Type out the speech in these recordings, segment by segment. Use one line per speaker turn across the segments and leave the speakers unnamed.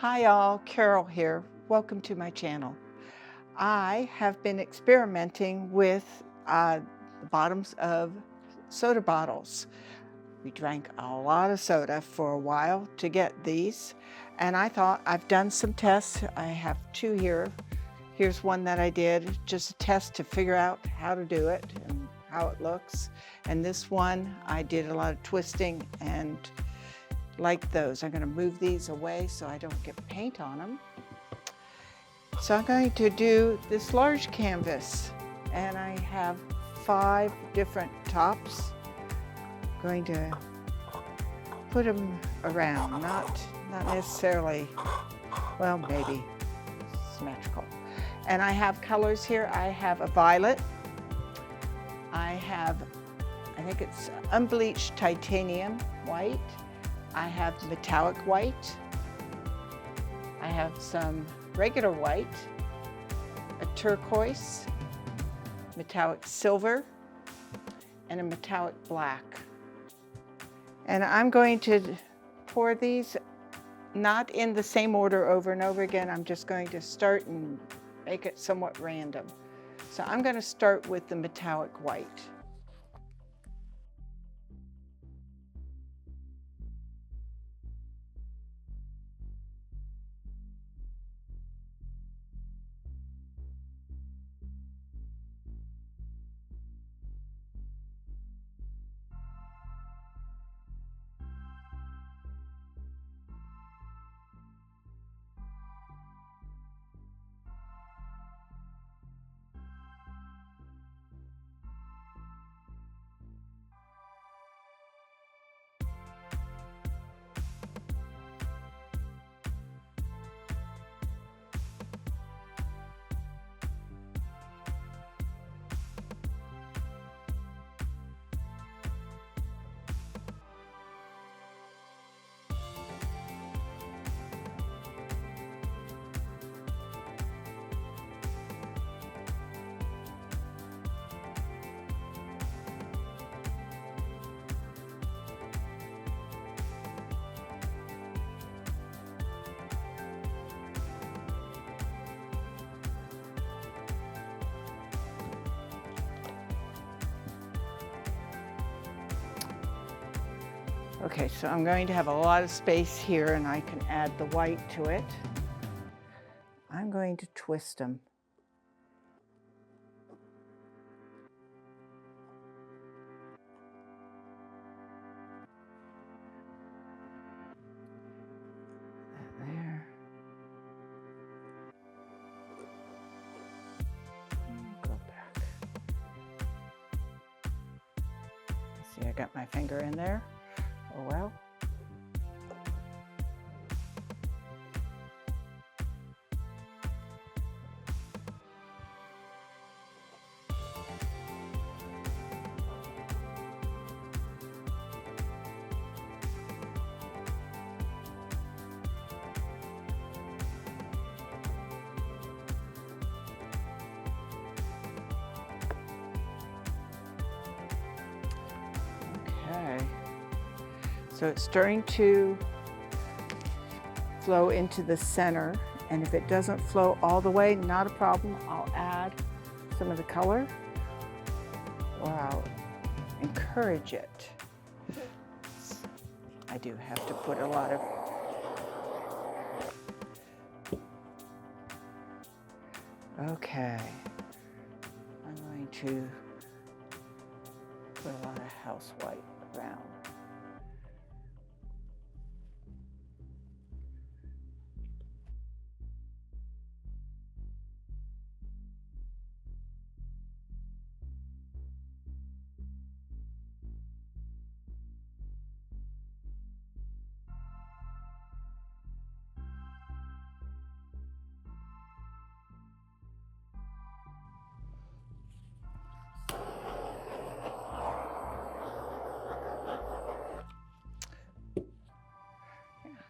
Hi all, Carol here. Welcome to my channel. I have been experimenting with the bottoms of soda bottles. We drank a lot of soda for a while to get these, and I thought I've done some tests. I have two here. Here's one that I did, just a test to figure out how to do it and how it looks. And this one, I did a lot of twisting and like those. I'm going to move these away so I don't get paint on them. So I'm going to do this large canvas, and I have 5 different tops. I'm going to put them around, not necessarily, well, maybe symmetrical. And I have colors here. I have a violet. I think it's unbleached titanium white. I have metallic white. I have some regular white, a turquoise, metallic silver, and a metallic black. And I'm going to pour these not in the same order over and over again. I'm just going to start and make it somewhat random. So I'm going to start with the metallic white. Okay, so I'm going to have a lot of space here, and I can add the white to it. I'm going to twist them. There. Go back. See, I got my finger in there. Oh well. Okay. So it's starting to flow into the center, and if it doesn't flow all the way, not a problem. I'll add some of the color, or I'll encourage it. I do have to put a lot of okay. I'm going to put a lot of house white around.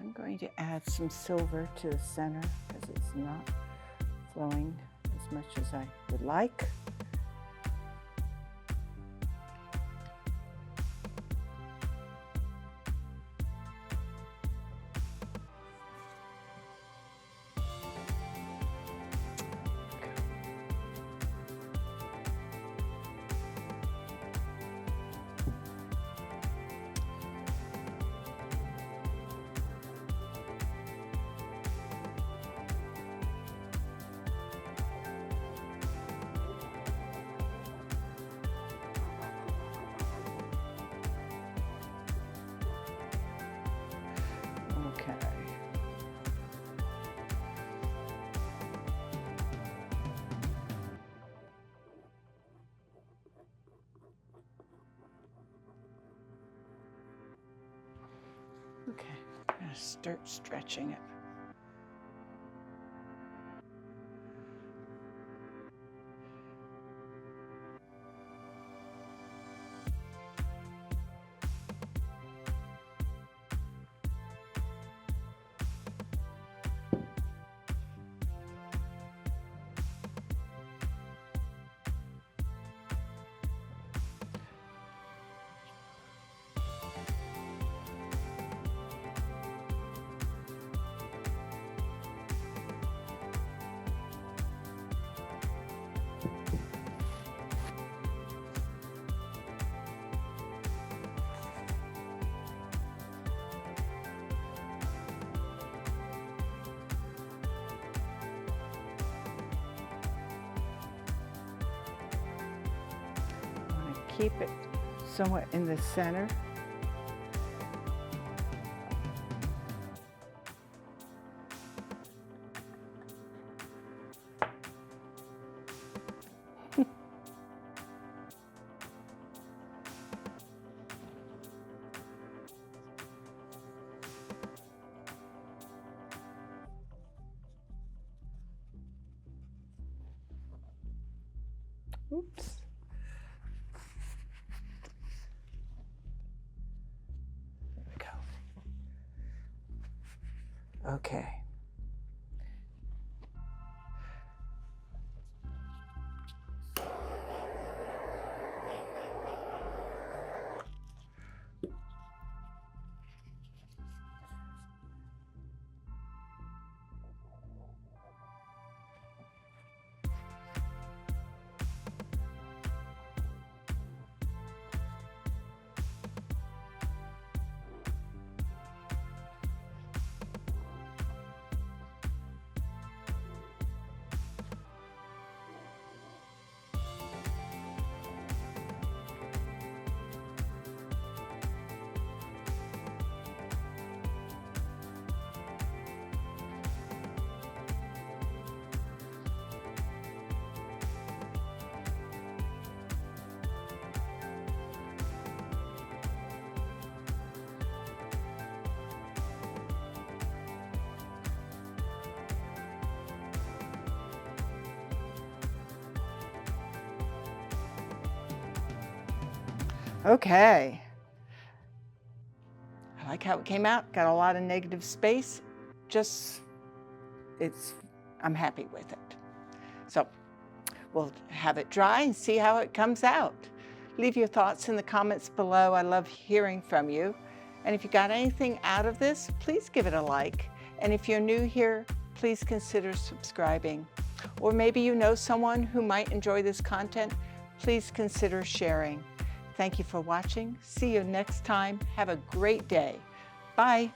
I'm going to add some silver to the center because it's not flowing as much as I would like. Okay, I'm going to start stretching it. Keep it somewhat in the center. Oops. Okay. Okay. I like how it came out. Got a lot of negative space. I'm happy with it. So we'll have it dry and see how it comes out. Leave your thoughts in the comments below. I love hearing from you. And if you got anything out of this, please give it a like. And if you're new here, please consider subscribing. Or maybe you know someone who might enjoy this content. Please consider sharing. Thank you for watching. See you next time. Have a great day. Bye.